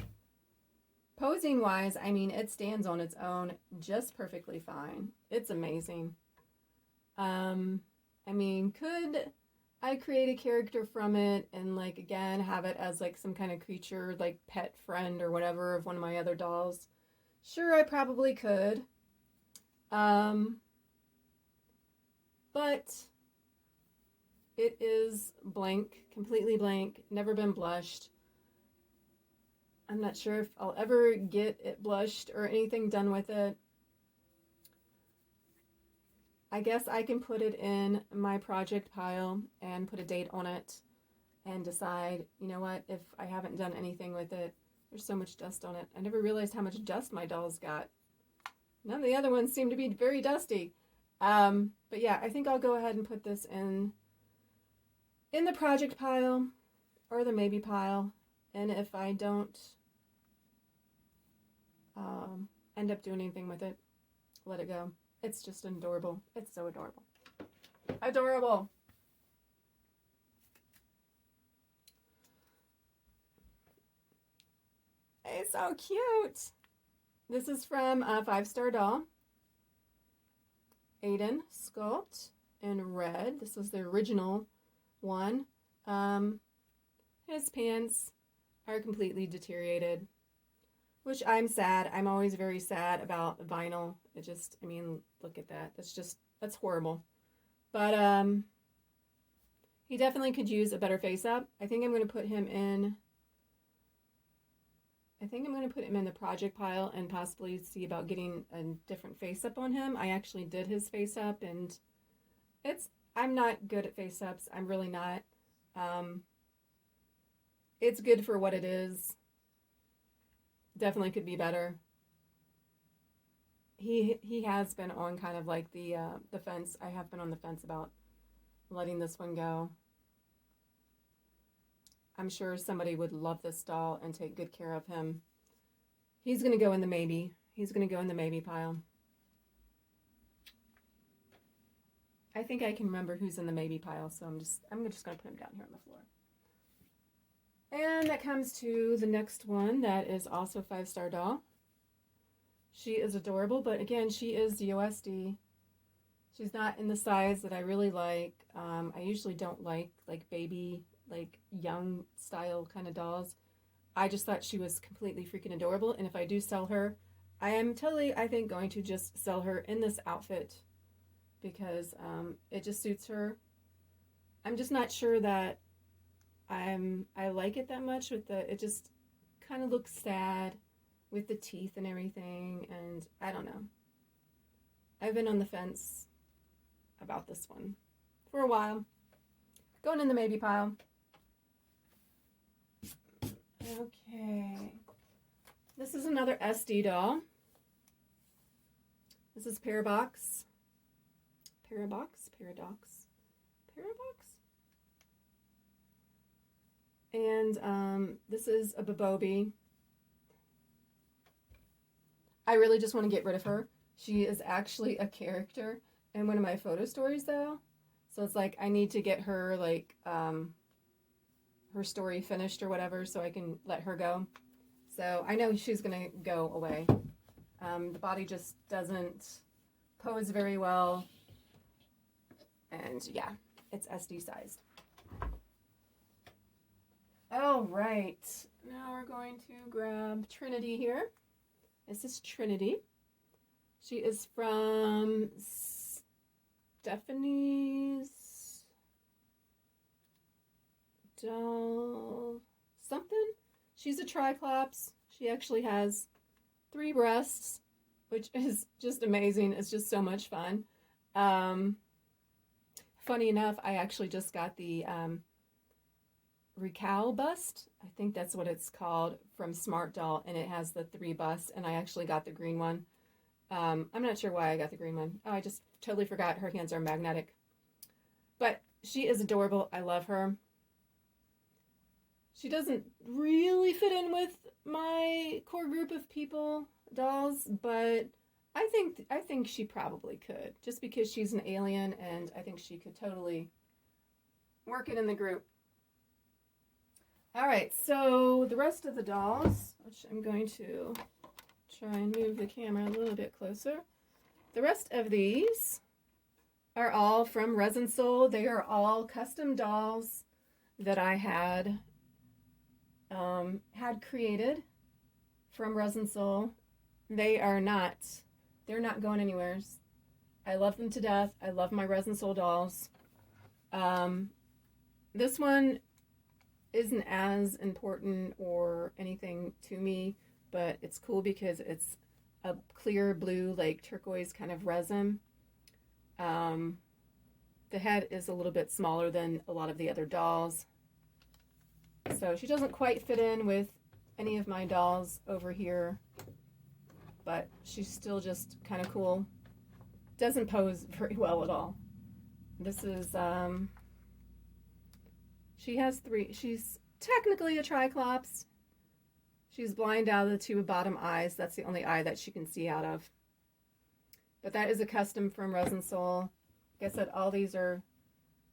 A: Posing wise, I mean, it stands on its own just perfectly fine. It's amazing. I mean, could I create a character from it and, like, again, have it as, like, some kind of creature, like, pet friend or whatever of one of my other dolls? Sure, I probably could. But it is blank, completely blank, never been blushed. I'm not sure if I'll ever get it blushed or anything done with it. I guess I can put it in my project pile and put a date on it and decide, you know what, if I haven't done anything with it, there's so much dust on it. I never realized how much dust my dolls got. None of the other ones seem to be very dusty. But yeah, I think I'll go ahead and put this in the project pile or the maybe pile. And if I don't end up doing anything with it, let it go. It's just adorable. It's so adorable. Adorable. It's so cute. This is from 5-Star Doll. Aiden Sculpt in red. This was the original one. His pants are completely deteriorated, which I'm sad. I'm always very sad about vinyl. It just, I mean, look at that. That's horrible. But he definitely could use a better face up. I think I'm going to put him in the project pile and possibly see about getting a different face up on him. I actually did his face up, and I'm not good at face ups. I'm really not. It's good for what it is. Definitely could be better. He has been on kind of like the fence. I have been on the fence about letting this one go. I'm sure somebody would love this doll and take good care of him. He's going to go in the maybe. He's going to go in the maybe pile. I think I can remember who's in the maybe pile, so I'm just going to put him down here on the floor. And that comes to the next one that is also 5-Star Doll. She is adorable, but again, she is USD. She's not in the size that I really like. I usually don't like baby, like young style kind of dolls. I just thought she was completely freaking adorable, and if I do sell her, I am totally, I think, going to just sell her in this outfit because it just suits her. I'm just not sure that I like it that much with it just kind of looks sad with the teeth and everything, and I don't know. I've been on the fence about this one for a while. Going in the maybe pile. Okay. This is another SD doll. This is Parabox. Paradox? And this is a Babobi. I really just want to get rid of her. She is actually a character in one of my photo stories, though. So it's like I need to get her, like, her story finished or whatever so I can let her go. So I know she's going to go away. The body just doesn't pose very well. And yeah, it's SD sized. All right. Now we're going to grab Trinity here. This is Trinity. She is from Stephanie's doll something. She's a Triclops. She actually has 3 breasts, which is just amazing. It's just so much fun. Funny enough, I actually just got the Recal bust. I think that's what it's called, from Smart Doll, and it has the 3 busts, and I actually got the green one. I'm not sure why I got the green one. Oh, I just totally forgot her hands are magnetic. But she is adorable. I love her. She doesn't really fit in with my core group of people, dolls, but I think she probably could, just because she's an alien, and I think she could totally work it in the group. All right, so the rest of the dolls, which I'm going to try and move the camera a little bit closer. The rest of these are all from Resin Soul. They are all custom dolls that I had created from Resin Soul. They're not going anywhere. I love them to death. I love my Resin Soul dolls. This one isn't as important or anything to me, but it's cool because it's a clear blue, like turquoise kind of resin. The head is a little bit smaller than a lot of the other dolls, so she doesn't quite fit in with any of my dolls over here, but she's still just kind of cool. Doesn't pose very well at all. This is she has 3. She's technically a Triclops. She's blind out of the 2 bottom eyes. That's the only eye that she can see out of. But that is a custom from Resin Soul. Like I said, all these are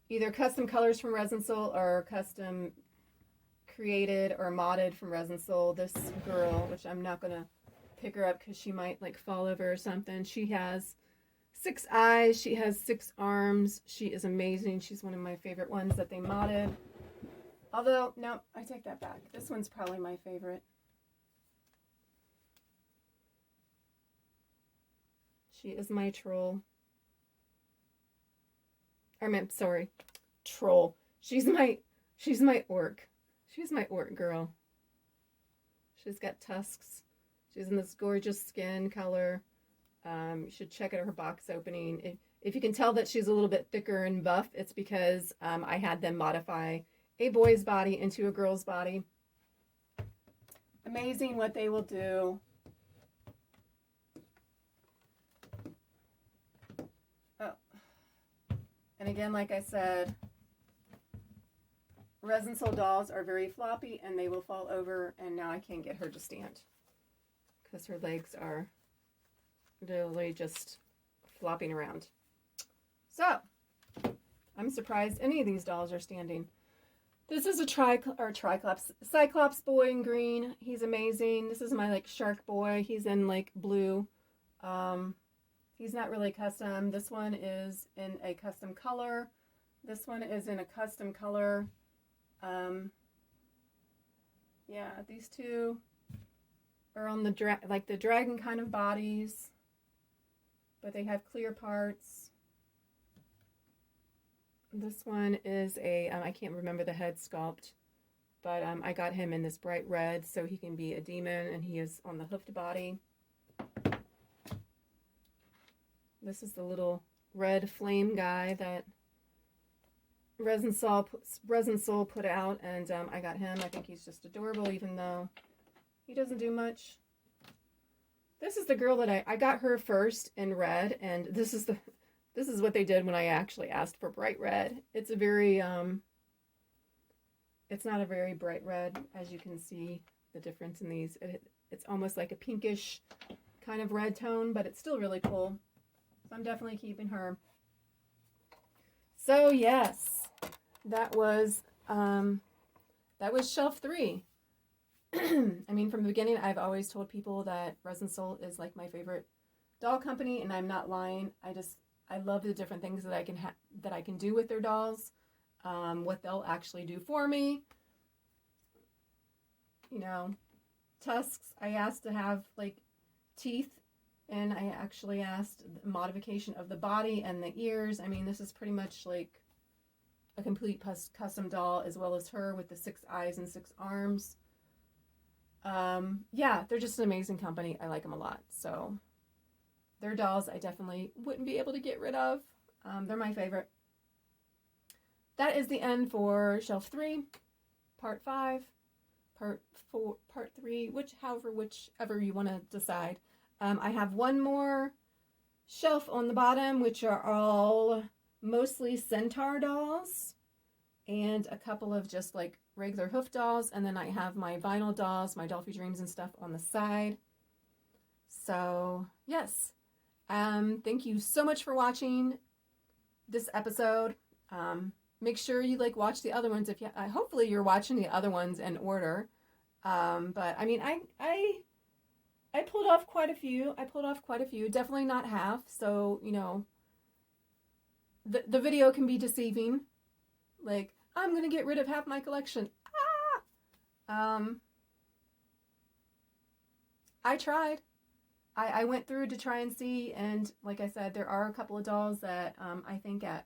A: either custom colors from Resin Soul or custom created or modded from Resin Soul. This girl, which I'm not going to pick her up because she might like fall over or something. She has 6 eyes. She has 6 arms. She is amazing. She's one of my favorite ones that they modded. Although, no, I take that back. This one's probably my favorite. She is my troll. Sorry, troll. She's my orc. She's my orc girl. She's got tusks. She's in this gorgeous skin color. You should check out her box opening. If you can tell that she's a little bit thicker and buff, it's because I had them modify a boy's body into a girl's body. Amazing what they will do. Oh. And again, like I said, Resin Soul dolls are very floppy and they will fall over, and now I can't get her to stand because her legs are literally just flopping around. So, I'm surprised any of these dolls are standing. This is a Cyclops boy in green. He's amazing. This is my like shark boy. He's in like blue. He's not really custom. This one is in a custom color. This one is in a custom color. Yeah, these two are on the dragon kind of bodies, but they have clear parts. This one is a, I can't remember the head sculpt. But I got him in this bright red so he can be a demon, and he is on the hoofed body. This is the little red flame guy that Resin Soul put out, and I got him. I think he's just adorable, even though he doesn't do much. This is the girl that I got her first in red, and this is what they did when I actually asked for bright red. It's a very it's not a very bright red, as you can see the difference in these. It's almost like a pinkish kind of red tone, but it's still really cool. So I'm definitely keeping her. So yes, that was shelf 3. I mean, from the beginning, I've always told people that Resin Soul is like my favorite doll company, and I'm not lying. I love the different things that I can do with their dolls, what they'll actually do for me. You know, tusks. I asked to have like teeth, and I actually asked modification of the body and the ears. I mean, this is pretty much like a complete custom doll, as well as her with the 6 eyes and 6 arms. Yeah, they're just an amazing company. I like them a lot. So their dolls I definitely wouldn't be able to get rid of. They're my favorite. That is the end for shelf 3, part 5, part 4, part 3, whichever you want to decide. I have one more shelf on the bottom, which are all mostly centaur dolls, and a couple of just like regular hoof dolls, and then I have my vinyl dolls, my Dolphy Dreams and stuff on the side. So yes, thank you so much for watching this episode. Make sure you watch the other ones if you. Hopefully you're watching the other ones in order. But I mean, I pulled off quite a few. Definitely not half. So you know, the video can be deceiving. Like, I'm gonna get rid of half my collection. I tried. I went through to try and see, and like I said, there are a couple of dolls that I think at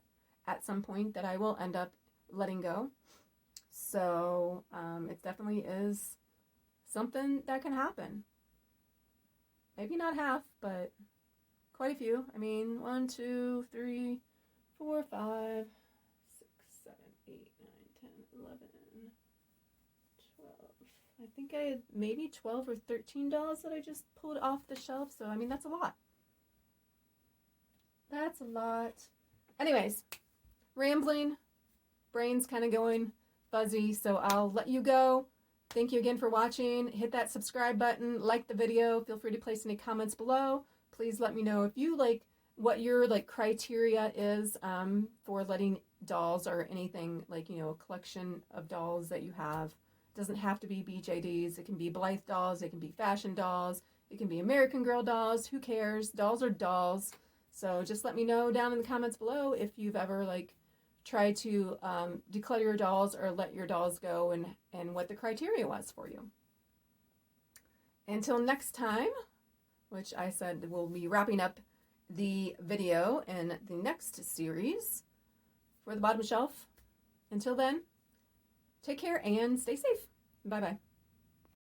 A: some point that I will end up letting go. So it definitely is something that can happen. Maybe not half, but quite a few. I mean, 1, 2, 3, 4, 5, 6, 7, 8, 9, 10, 11, 12. I think I had maybe 12 or 13 dolls that I just pulled off the shelf. So, I mean, that's a lot. That's a lot. Anyways, rambling, brain's kind of going fuzzy, so I'll let you go. Thank you again for watching. Hit that subscribe button, like the video. Feel free to place any comments below. Please let me know if you what your criteria is for letting dolls or anything a collection of dolls that you have. It doesn't have to be BJDs. It can be Blythe dolls. It can be fashion dolls. It can be American Girl dolls. Who cares? Dolls are dolls. So just let me know down in the comments below if you've ever try to declutter your dolls or let your dolls go, and what the criteria was for you. Until next time, which I said we'll be wrapping up the video in the next series for the bottom shelf. Until then, take care and stay safe. Bye-bye.